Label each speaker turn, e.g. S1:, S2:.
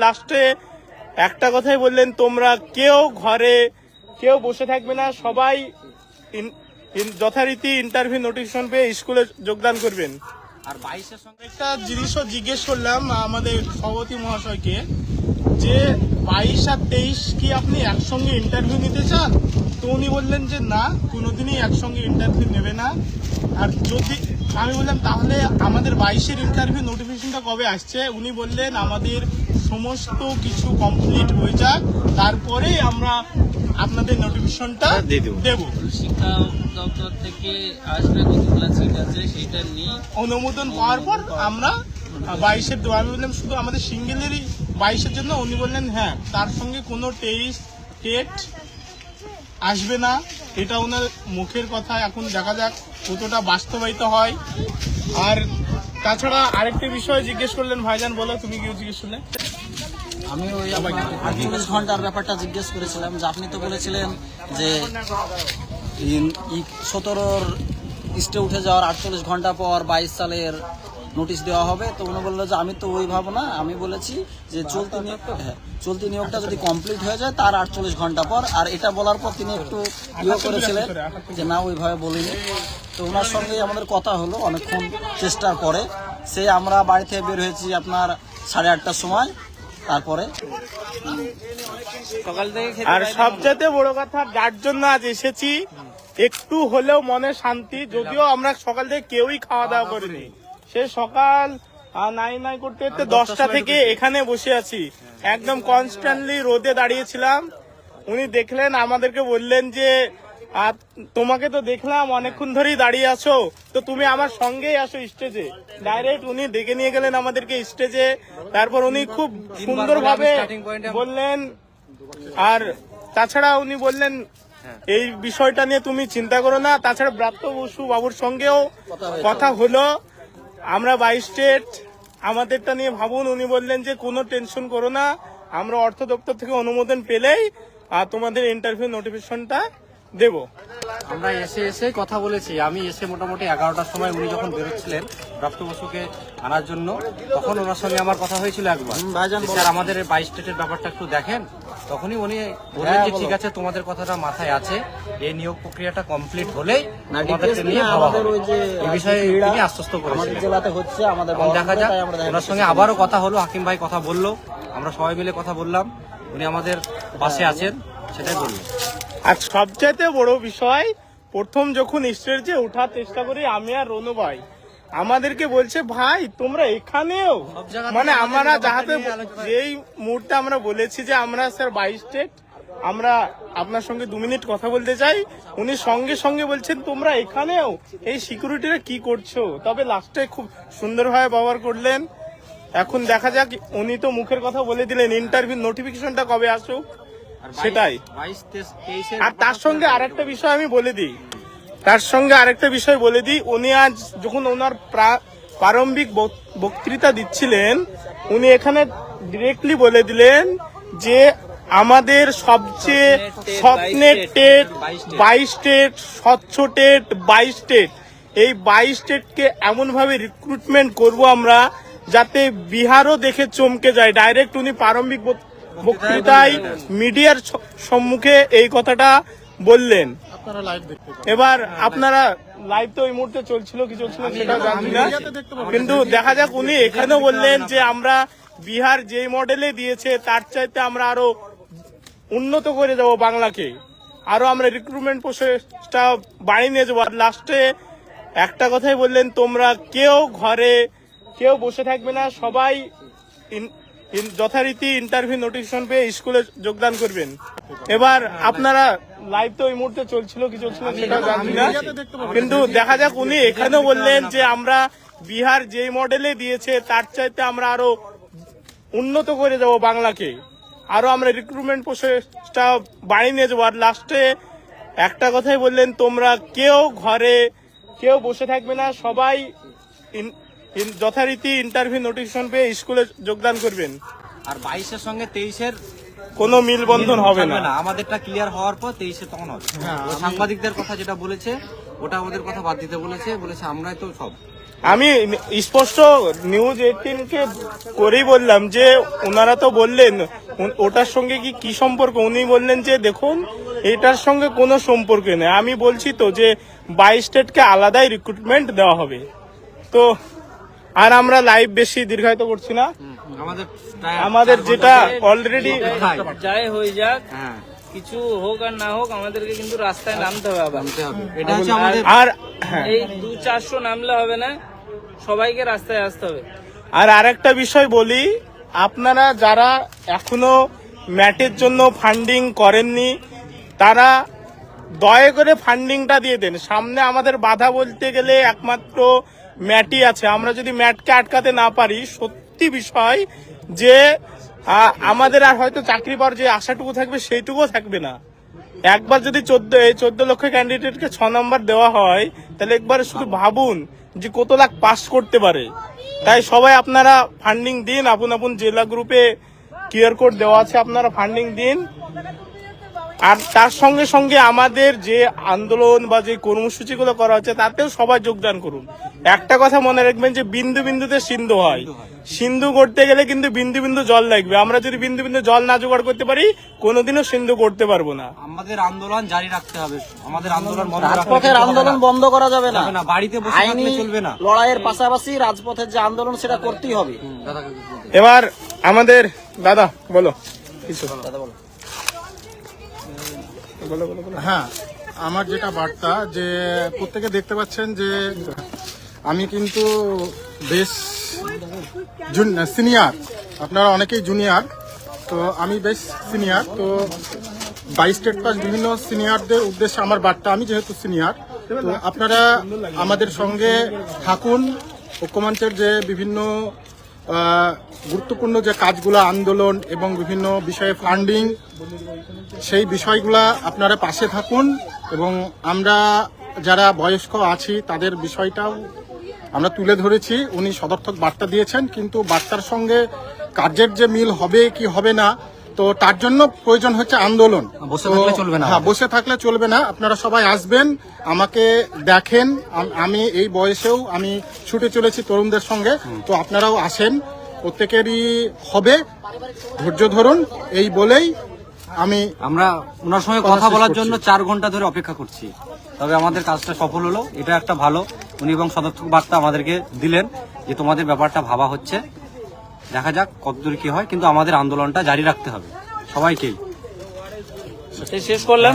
S1: লাস্টে একটা কথাই বললেন, তোমরা কেউ ঘরে কেউ বসে থাকবে না, সবাই যথারীতি ইন্টারভিউ নোটিফিকেশন পেয়ে স্কুলে যোগদান করবেন।
S2: আর 22-এর সঙ্গে
S1: একটা জিনিসও জিজ্ঞেস করলাম আমাদের সভাপতি মহাশয়কে যে 22 আর 23 কি আপনি একসঙ্গে ইন্টারভিউ নিতে চান? তো উনি বললেন যে না, কোনোদিনই একসঙ্গে ইন্টারভিউ নেবে না। আর যদি আমি বললাম তাহলে আমাদের 22-এর ইন্টারভিউ নোটিফিকেশনটা কবে আসছে? উনি বললেন আমাদের সমস্ত কিছু কমপ্লিট হয়ে যাক, তারপরে আমরা আপনাদের নোটিফিকেশনটা দেব।
S2: শিক্ষা দপ্তর থেকে আসবে কতগুলো সিট আছে সেটা নিয়ে
S1: অনুমোদন পাওয়ার পর আমরা 22-এর দেবো। আমি বললাম শুধু আমাদের সিঙ্গেলেরই 22-এর জন্য? উনি বললেন হ্যাঁ, তার সঙ্গে কোনো টেট আসবে না। এটা ওনার মুখের কথা, এখন দেখা যাক কতটা বাস্তবায়িত হয়। আর তাছাড়া আরেকটা বিষয় জিজ্ঞেস করলেন ভাইজান, বলো তুমি কি জিজ্ঞেস করলেন?
S3: আমি ওই 48 ঘন্টার ব্যাপারটা জিজ্ঞেস করেছিলাম যে আপনি তো বলেছিলেন যে 17-র লিস্টে উঠে যাওয়ার 48 ঘন্টা পর 22 সালের নোটিশ দেওয়া হবে। তো উনি বললো যে আমি তো ওই ভাবো না, আমি বলেছি যে চলতি নিয়োগটা যদি কমপ্লিট হয়ে যায় তার 48 ঘন্টা পর। আর এটা বলার পর তিনি একটু করেছিলেন যে না ওইভাবে বলিনি। তো ওনার সঙ্গে আমাদের কথা হলো অনেকক্ষণ চেষ্টার পরে। আমরা বাড়ি থেকে বের হয়েছি আপনার 8:30টার সময়। তারপরে
S2: সকাল থেকে
S1: আর সবচেয়ে বড় কথা, যার জন্য আজ এসেছি একটু হলেও মনে শান্তি, যদিও আমরা সকাল থেকে কেউই খাওয়া দাওয়া করিনি। সে সকাল নাই করতে করতে 10টা থেকে এখানে বসে আছি, একদম কনস্ট্যান্টলি রোদে দাঁড়িয়েছিলাম। উনি দেখলেন, আমাদেরকে বললেন যে তোমাকে তো দেখলাম অনেকক্ষণ ধরেই দাঁড়িয়ে আছো, তো তুমি আমার সঙ্গেই আসো স্টেজে। ডাইরেক্ট উনি ডেকে নিয়ে গেলেন আমাদেরকে স্টেজে। তারপর উনি খুব সুন্দরভাবে বললেন। আর তাছাড়া উনি বললেন এই বিষয়টা নিয়ে তুমি চিন্তা করো না। তাছাড়া ব্রাত্য বসু বাবুর সঙ্গেও কথা হলো, আমরা 22 স্টেট আমাদেরটা নিয়ে ভাবুন। উনি বললেন যে কোনো টেনশন করো না, আমরা অর্থ দপ্তর থেকে অনুমোদন পেলেই তোমাদের ইন্টারভিউ নোটিফিকেশনটা দেব।
S4: আমরা এসে কথা বলেছি। আমি এসে মোটামুটি 11টার সময় উনি যখন বেরোচ্ছিলেন ব্রাত্য বসুকে আনার জন্য, তখন ওনার সঙ্গে আমার কথা হয়েছিল একবার, স্যার আমাদের 22 স্টেটের ব্যাপারটা একটু দেখেন। তখনই উনি বললেন যে ঠিক আছে, তোমাদের কথাটা মাথায় আছে, এই নিয়োগ প্রক্রিয়াটা কমপ্লিট হলেই আমাদেরকে নিয়ে ভাবা হবে। এই বিষয়ে তিনি আশ্বস্ত করেছেন। দেখা যাক, ওনার সঙ্গে আবারও কথা হলো, হাকিম ভাই কথা বললো, আমরা সবাই মিলে কথা বললাম, উনি আমাদের পাশে আছেন, সেটাই বললেন।
S1: আর সবচাইতে বড় বিষয়, প্রথম যখন স্টেজে ওঠার চেষ্টা করি আমি আর রনু ভাই, আমাদেরকে বলছে ভাই তোমরা এখানেও, মানে আমরা যাহাতে যেই মুহূর্তে আমরা বলেছি যে আমরা স্যার 22 স্টেট, আমরা আপনার সঙ্গে 2 মিনিট কথা বলতে চাই, উনি সঙ্গে সঙ্গে বলছেন তোমরা এখানেও, এই সিকিউরিটিরা কি করছো? তবে লাস্টে খুব সুন্দরভাবে ব্যবহার করলেন। এখন দেখা যাক, উনি তো মুখের কথা বলে দিলেন ইন্টারভিউ নোটিফিকেশনটা কবে আসুক সেটাই। আর তার সঙ্গে আরেকটা বিষয় আমি বলে দিই, উনি আজ যখন ওনার প্রারম্ভিক বক্তৃতা দিচ্ছিলেন, উনি এখানে ডিরেক্টলি বলে দিলেন যে আমাদের সবচেয়ে স্বপ্নের টেট 22 স্টেট, স্বচ্ছ টেট 22 স্টেট, এই 22 স্টেটকে এমন ভাবে রিক্রুটমেন্ট করব আমরা যাতে বিহারও দেখে চমকে যায়। ডাইরেক্ট উনি প্রারম্ভিক বক্তৃতায় মিডিয়ার সম্মুখে এই কথাটা বললেন। এবার আপনারা লাইভ তো এই মুহূর্তে চলছিল কি চলছিল সেটা জানি না, কিন্তু দেখা যাক, উনি এখানেও বললেন যে আমরা বিহার যে মডেলে দিয়েছে তার চাইতে আমরা আরো উন্নত করে দেবো বাংলাকে, আরো আমরা রিক্রুটমেন্ট প্রসেসটা বাড়িয়ে নিয়ে যাবো। আর লাস্টে একটা কথাই বললেন, তোমরা কেউ ঘরে কেউ বসে থাকবে না, সবাই যথারীতি ইন্টারভিউ নোটিফিকেশন পেয়ে স্কুলে যোগদান করবেন। এবার আপনারা লাইভ তো এই মুহূর্তে চলছিল কি চলছিল সেটা জানি না, কিন্তু দেখা যাক, উনি এখানেও বললেন যে আমরা বিহার যে মডেলে দিয়েছে তার চাইতে আমরা আরো উন্নত করে দেবো বাংলাকে, আরো আমরা রিক্রুটমেন্ট প্রসেসটা বাড়িয়ে নিয়ে যাবো। আর লাস্টে একটা কথাই বললেন, তোমরা কেউ ঘরে কেউ বসে থাকবে না, সবাই যথারীতি ইন্টারভিউ নোটিফিকেশন পেয়ে স্কুলে যোগদান করবেন।
S4: আর 22-এর সঙ্গে 23-এর
S1: কোনো মিলবন্ধন হবে না,
S4: আমাদেরটা ক্লিয়ার হওয়ার পর 23-এ তখন হবে। সাংবাদিকদের কথা যেটা বলেছে ওটা আমাদের কথা বাদ দিতে বলেছে আমরাই তো সব
S1: আমি স্পষ্ট নিউজ 18-কে করেই বললাম যে ওনারা তো বললেন ওটার সঙ্গে কি সম্পর্ক, উনি বললেন যে দেখুন এটার সঙ্গে কোনো সম্পর্ক নেই। আমি বলছি তো যে 22 স্টেটকে আলাদাই রিক্রুটমেন্ট দেওয়া হবে। তো আর আমরা লাইভ বেশি দীর্ঘায়িত করছি না, আমাদের যেটা অলরেডি
S2: যাই হয়ে যাক,
S4: হ্যাঁ
S2: কিছু হোক আর না হোক, আমাদেরকে কিন্তু রাস্তায় নামতে হবে আবার।
S4: এটা হচ্ছে আমাদের।
S1: আর হ্যাঁ,
S2: এই 200-400 নামলে হবে না, সবাইকে রাস্তায় আসতে হবে।
S1: আর আরেকটা বিষয় বলি, আপনারা যারা এখনো ম্যাটের জন্য ফান্ডিং করেননি তারা দয়া করে ফান্ডিংটা দিয়ে দেন। সামনে আমাদের বাধা বলতে গেলে একমাত্র ম্যাটই আছে। আমরা যদি ম্যাটকে আটকাতে না পারি, সত্যি বিষয় যে আমাদের আর হয়তো চাকরি পাওয়ার যে আশাটুকু থাকবে সেইটুকুও থাকবে না। একবার যদি 14 লক্ষ ক্যান্ডিডেটকে 6 নম্বর দেওয়া হয়, তাহলে একবার শুধু ভাবুন যে কত লাখ পাস করতে পারে। তাই সবাই আপনারা ফান্ডিং দিন, আপন আপন জেলা গ্রুপে কিউআর কোড দেওয়া আছে, আপনারা ফান্ডিং দিন। আর তার সঙ্গে সঙ্গে আমাদের যে আন্দোলন বা যে কর্মসূচিগুলো করা হচ্ছে তাতেও সবাই যোগদান করুন। একটা কথা মনে রাখবেন যে বিন্দু বিন্দুতে সিন্ধু হয়, সিন্ধু করতে গেলে কিন্তু বিন্দু বিন্দু জল লাগবে। আমরা যদি বিন্দু বিন্দু জল না জোগাড় করতে পারি, কোনোদিনও সিন্ধু করতে পারবো না।
S4: আমাদের আন্দোলন জারি রাখতে হবে, আমাদের আন্দোলন
S3: রাজপথের আন্দোলন বন্ধ করা যাবে না,
S4: বাড়িতে বসে
S3: আইনি
S4: থাকলে চলবে না।
S3: লড়াইয়ের পাশাপাশি রাজপথের যে আন্দোলন সেটা করতেই হবে।
S1: এবার আমাদের দাদা বলো কিছু।
S5: হ্যাঁ, আমার যেটা বার্তা যে প্রত্যেকে দেখতে পাচ্ছেন যে আমি কিন্তু বেশ সিনিয়র, আপনারা অনেকেই জুনিয়র, তো আমি বেশ সিনিয়র। তো 22 স্টেট পাস বিভিন্ন সিনিয়রদের উদ্দেশ্যে আমার বার্তা, আমি যেহেতু সিনিয়র, তো আপনারা আমাদের সঙ্গে থাকুন। ঐক্যমঞ্চের যে বিভিন্ন গুরুত্বপূর্ণ যে কাজগুলো, আন্দোলন এবং বিভিন্ন বিষয়ে ফান্ডিং, সেই বিষয়গুলা আপনারা পাশে থাকুন। এবং আমরা যারা বয়স্ক আছি তাদের বিষয়টাও আমরা তুলে ধরেছি। উনি সদর্থক বার্তা দিয়েছেন, কিন্তু বার্তার সঙ্গে কাজের যে মিল হবে কি হবে না, তো তার জন্য প্রয়োজন হচ্ছে আন্দোলন।
S4: বসে থাকলে চলবে না।
S5: হ্যাঁ, বসে থাকলে চলবে না। আপনারা সবাই আসবেন, আমাকে দেখেন, আমি এই বয়সেও আমি ছুটে চলেছি তরুণদের সঙ্গে, তো আপনারাও আসেন, প্রত্যেকেরই হবে, ধৈর্য ধরুন। এই বলেই
S4: আমরা ওনার সঙ্গে কথা বলার জন্য 4 ঘন্টা ধরে অপেক্ষা করছি, তবে আমাদের কাজটা সফল হলো। এটা একটা ভালো, উনি এবং সদর্থক বার্তা আমাদেরকে দিলেন যে তোমাদের ব্যাপারটা ভাবা হচ্ছে, দেখা যাক কতদূর কি হয়, কিন্তু আমাদের আন্দোলনটা জারি রাখতে হবে সবাইকেই।
S2: শেষ করলাম।